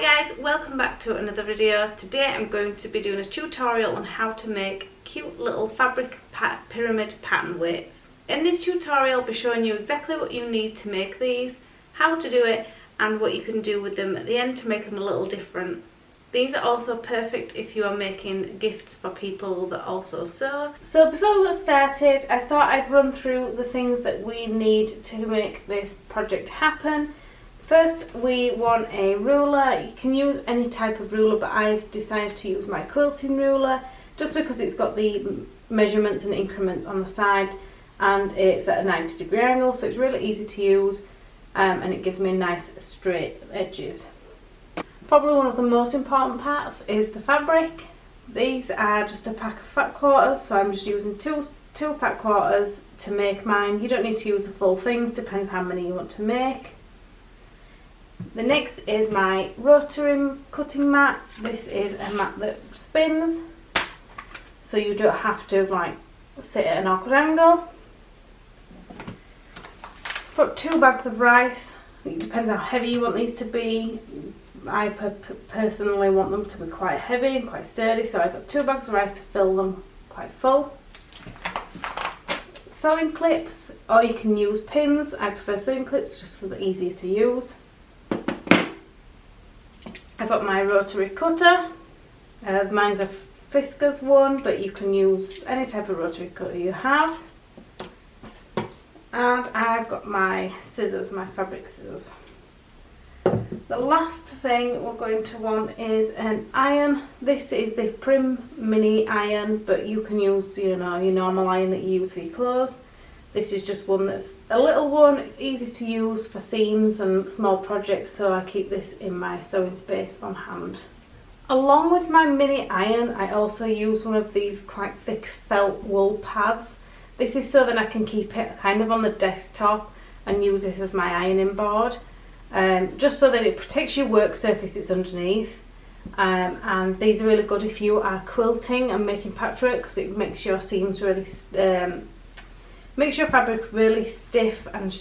Hi guys, welcome back to another video. Today I'm going to be doing a tutorial on how to make cute little fabric pyramid pattern weights. In this tutorial I'll be showing you exactly what you need to make these, how to do it and what you can do with them at the end to make them a little different. These are also perfect if you are making gifts for people that also sew. So before we get started, I thought I'd run through the things that we need to make this project happen. First, we want a ruler. You can use any type of ruler, but I've decided to use my quilting ruler just because it's got the measurements and increments on the side and it's at a 90-degree angle, so it's really easy to use and it gives me nice straight edges. Probably one of the most important parts is the fabric. These are just a pack of fat quarters, so I'm just using two fat quarters to make mine. You don't need to use the full things, depends how many you want to make. The next is my rotary cutting mat. This is a mat that spins, so you don't have to like sit at an awkward angle. Put 2 bags of rice. It depends how heavy you want these to be. I personally want them to be quite heavy and quite sturdy, so I've got 2 bags of rice to fill them quite full. Sewing clips, or you can use pins. I prefer sewing clips just so they're easier to use. I've got my rotary cutter. Mine's a Fiskars one, but you can use any type of rotary cutter you have. And I've got my scissors, my fabric scissors. The last thing we're going to want is an iron. This is the Prim mini iron, but you can use, you know, your normal iron that you use for your clothes. This is just one that's a little one. It's easy to use for seams and small projects, so I keep this in my sewing space on hand. Along with my mini iron, I also use one of these quite thick felt wool pads. This is so that I can keep it kind of on the desktop and use this as my ironing board. Just so that it protects your work surface it's underneath. And these are really good if you are quilting and making patchwork, because it makes your seams really makes your fabric really stiff and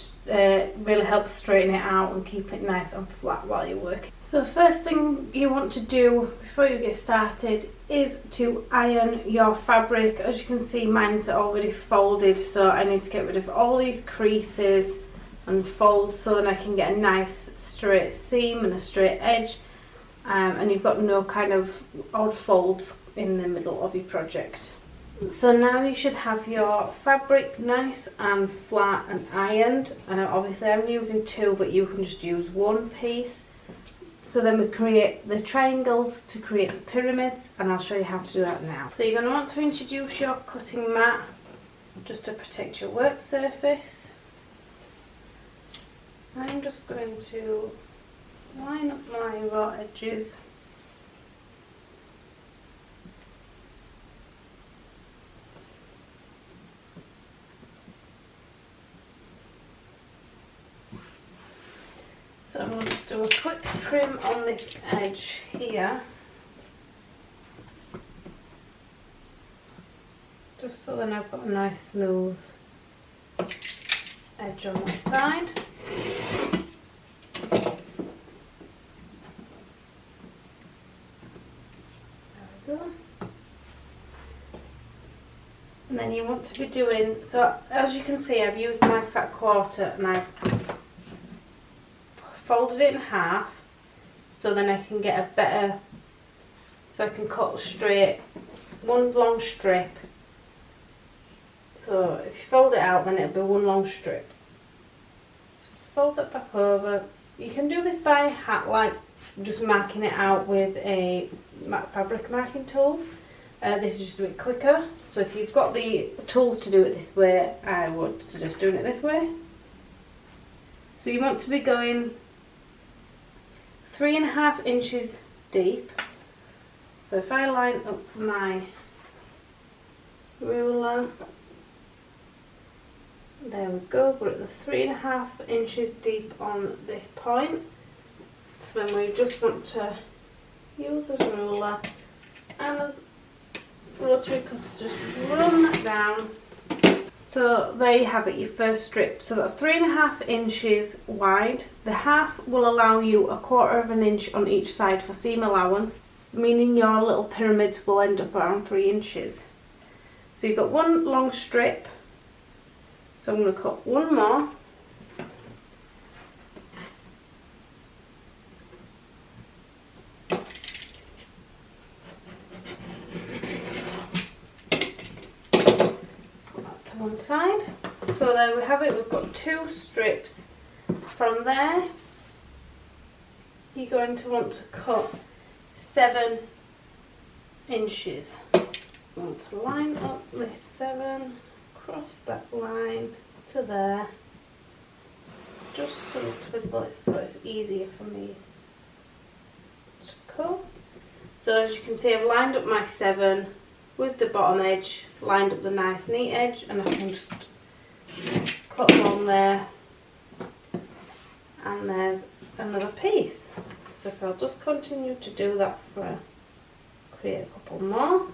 really helps straighten it out and keep it nice and flat while you're working. So first thing you want to do before you get started is to iron your fabric. As you can see, mine's already folded, so I need to get rid of all these creases and folds so that I can get a nice straight seam and a straight edge, and you've got no kind of odd folds in the middle of your project. So now you should have your fabric nice and flat and ironed. Obviously I'm using 2, but you can just use 1 piece. So then we create the triangles to create the pyramids, and I'll show you how to do that now. So you're going to want to introduce your cutting mat just to protect your work surface. I'm just going to line up my raw edges. So I'm going to just do a quick trim on this edge here, just so then I've got a nice smooth edge on my side. There we go. And then you want to be doing, so as you can see I've used my fat quarter and I've folded it in half so then I can get a better, so I can cut straight one long strip. So if you fold it out, then it'll be one long strip. So fold that back over. You can do this by hat, like just marking it out with a fabric marking tool. This is just a bit quicker. So if you've got the tools to do it this way, I would suggest doing it this way. So you want to be going 3.5 inches deep. So if I line up my ruler, there we go, we're at the 3.5 inches deep on this point. So then we just want to use this ruler and as rotary cutter, just run that down So there you have it, your first strip. So that's 3.5 inches wide. The half will allow you 1/4 of an inch on each side for seam allowance, meaning your little pyramids will end up around 3 inches. So you've got one long strip. So I'm going to cut one more. One side. So there we have it, we've got 2 strips. From there you're going to want to cut 7 inches. You want to line up this 7, cross that line to there, just going to twizzle it so it's easier for me to cut. So as you can see, I've lined up my 7 with the bottom edge, lined up the nice neat edge, and I can just cut along there, and there's another piece. So if I'll just continue to do that for create a couple more.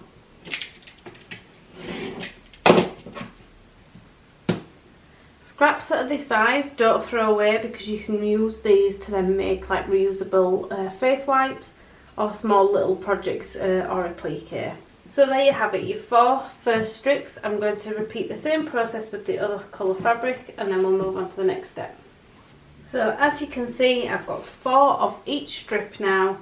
Scraps that are this size don't throw away, because you can use these to then make like reusable face wipes or small little projects or applique. So there you have it, your 4 first strips. I'm going to repeat the same process with the other colour fabric, and then we'll move on to the next step. So as you can see, I've got 4 of each strip now.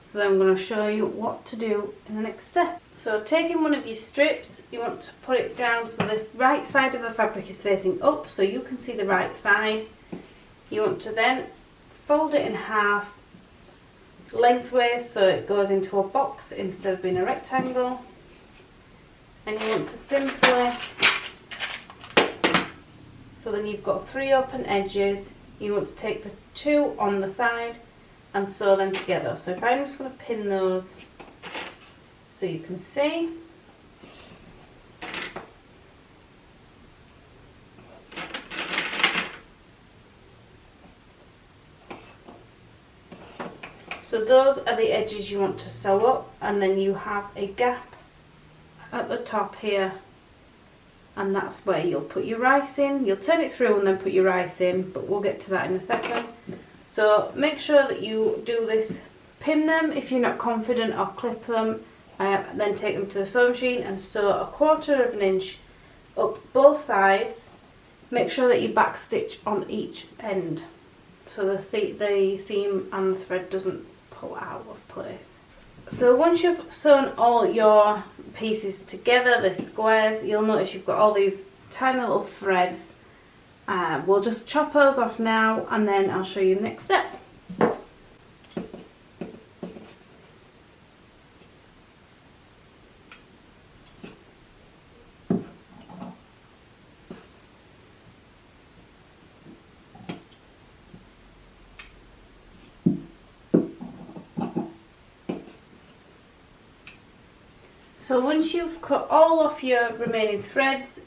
So then I'm going to show you what to do in the next step. So taking one of your strips, you want to put it down so the right side of the fabric is facing up, so you can see the right side. You want to then fold it in half lengthways so it goes into a box instead of being a rectangle, and you want to simply, so then you've got 3 open edges. You want to take the 2 on the side and sew them together. So if I'm just going to pin those so you can see. So those are the edges you want to sew up, and then you have a gap at the top here, and that's where you'll put your rice in. You'll turn it through and then put your rice in, but we'll get to that in a second. So make sure that you do this, pin them if you're not confident, or clip them, then take them to the sewing machine and sew 1/4 of an inch up both sides. Make sure that you back stitch on each end so the seam and the thread doesn't pull out of place. So once you've sewn all your pieces together, the squares, you'll notice you've got all these tiny little threads. We'll just chop those off now, and then I'll show you the next step. So once you've cut all of your remaining threads,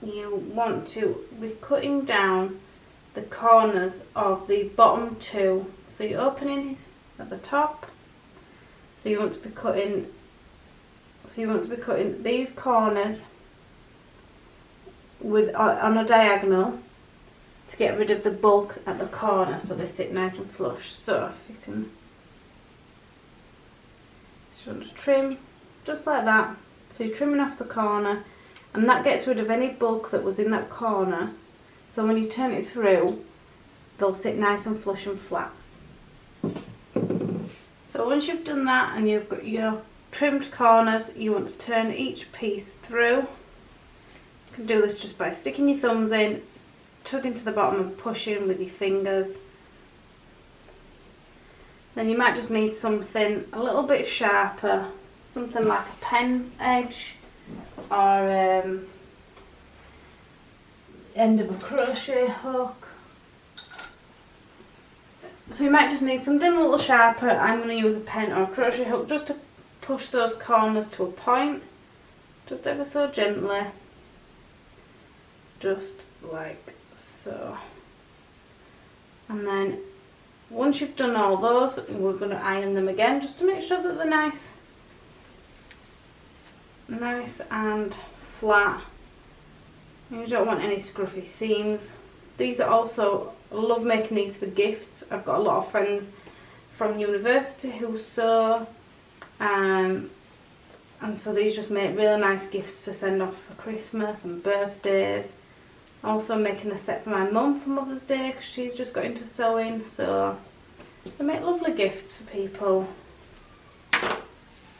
you want to be cutting down the corners of the bottom 2. So your opening is at the top. So you want to be cutting these corners with on a diagonal to get rid of the bulk at the corner, so they sit nice and flush. So if you can just trim just like that. So you're trimming off the corner, and that gets rid of any bulk that was in that corner, so when you turn it through they'll sit nice and flush and flat. So once you've done that and you've got your trimmed corners, you want to turn each piece through. You can do this just by sticking your thumbs in, tugging to the bottom and pushing with your fingers. Then you might just need something a little bit sharper, something like a pen edge or end of a crochet hook. So you might just need something a little sharper. I'm going to use a pen or a crochet hook just to push those corners to a point, just ever so gently, just like so. And then once you've done all those, we're going to iron them again just to make sure that they're nice and flat. You don't want any scruffy seams. These are also, I love making these for gifts. I've got a lot of friends from university who sew, and so these just make really nice gifts to send off for Christmas and birthdays. Also making a set for my mum for Mother's Day because she's just got into sewing, so they make lovely gifts for people.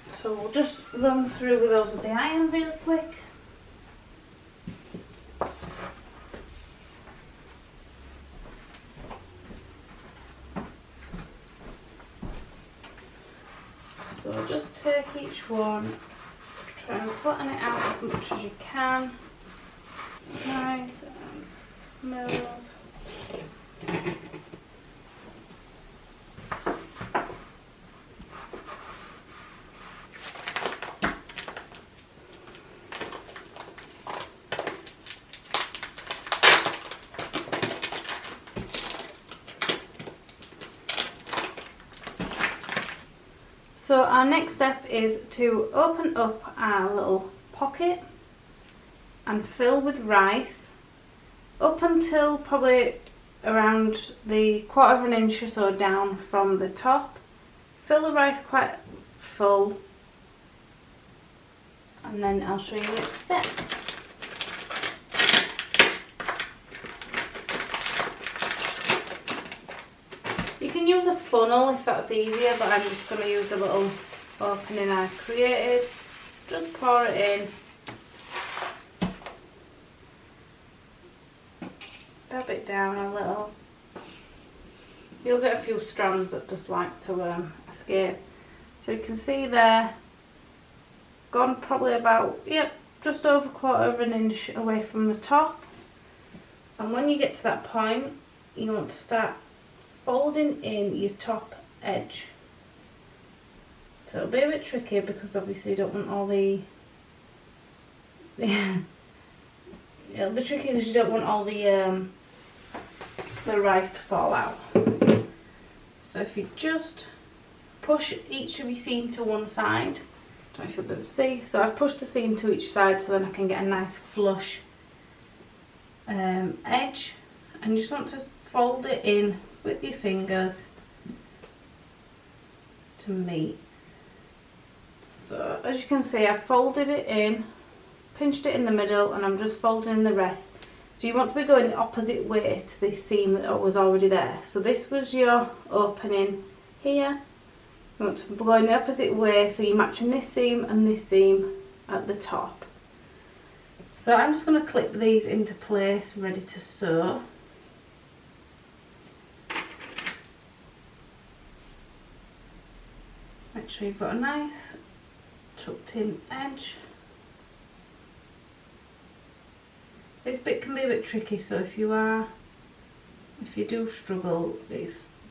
So we'll just run through with those with the iron really quick. So just take each one, try and flatten it out as much as you can. Nice and smooth. So our next step is to open up our little pocket and fill with rice up until probably around the 1/4 of an inch or so down from the top. Fill the rice quite full, and then I'll show you the next step. You can use a funnel if that's easier, but I'm just going to use a little opening I created. Just pour it in. Dab it down a little. You'll get a few strands that just like to escape. So you can see there, gone probably about, just over 1/4 of an inch away from the top. And when you get to that point, you want to start folding in your top edge. So it'll be a bit tricky because obviously you don't want all the it'll be tricky because you don't want all the rice to fall out. So if you just push each of your seam to one side, I don't know if you'll be able to see, so I've pushed the seam to each side so then I can get a nice flush edge, and you just want to fold it in with your fingers to meet. So as you can see, I've folded it in, pinched it in the middle, and I'm just folding in the rest. So you want to be going the opposite way to this seam that was already there. So this was your opening here. You want to be going the opposite way, so you're matching this seam and this seam at the top. So I'm just going to clip these into place, ready to sew. Make sure you've got a nice tucked in edge. This bit can be a bit tricky, so if you do struggle,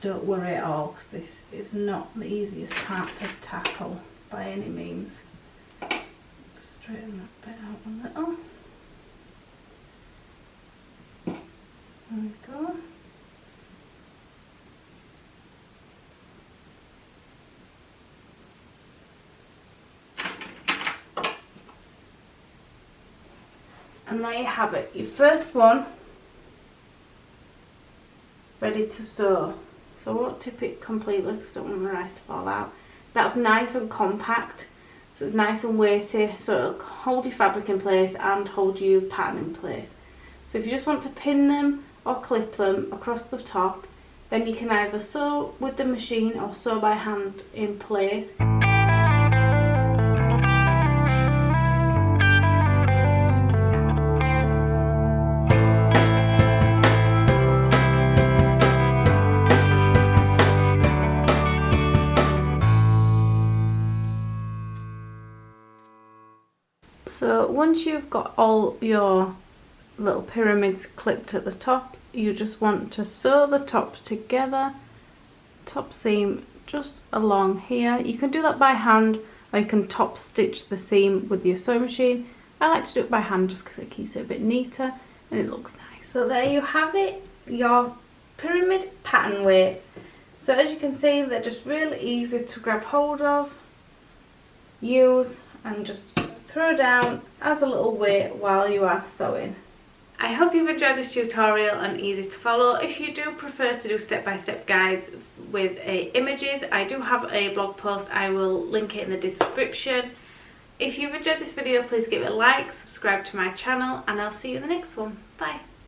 don't worry at all, because this is not the easiest part to tackle by any means. Straighten that bit out a little. There we go. And there you have it, your first one ready to sew. So I won't tip it completely because I don't want the rice to fall out. That's nice and compact, so it's nice and weighty, so it'll hold your fabric in place and hold your pattern in place. So if you just want to pin them or clip them across the top, then you can either sew with the machine or sew by hand in place. So once you've got all your little pyramids clipped at the top, you just want to sew the top together, top seam just along here. You can do that by hand, or you can top stitch the seam with your sewing machine. I like to do it by hand just because it keeps it a bit neater and it looks nice. So there you have it, your pyramid pattern weights. So as you can see, they're just really easy to grab hold of, use, and just throw down as a little weight while you are sewing. I hope you've enjoyed this tutorial and easy to follow. If you do prefer to do step-by-step guides with images, I do have a blog post. I will link it in the description. If you've enjoyed this video, please give it a like, subscribe to my channel, and I'll see you in the next one. Bye.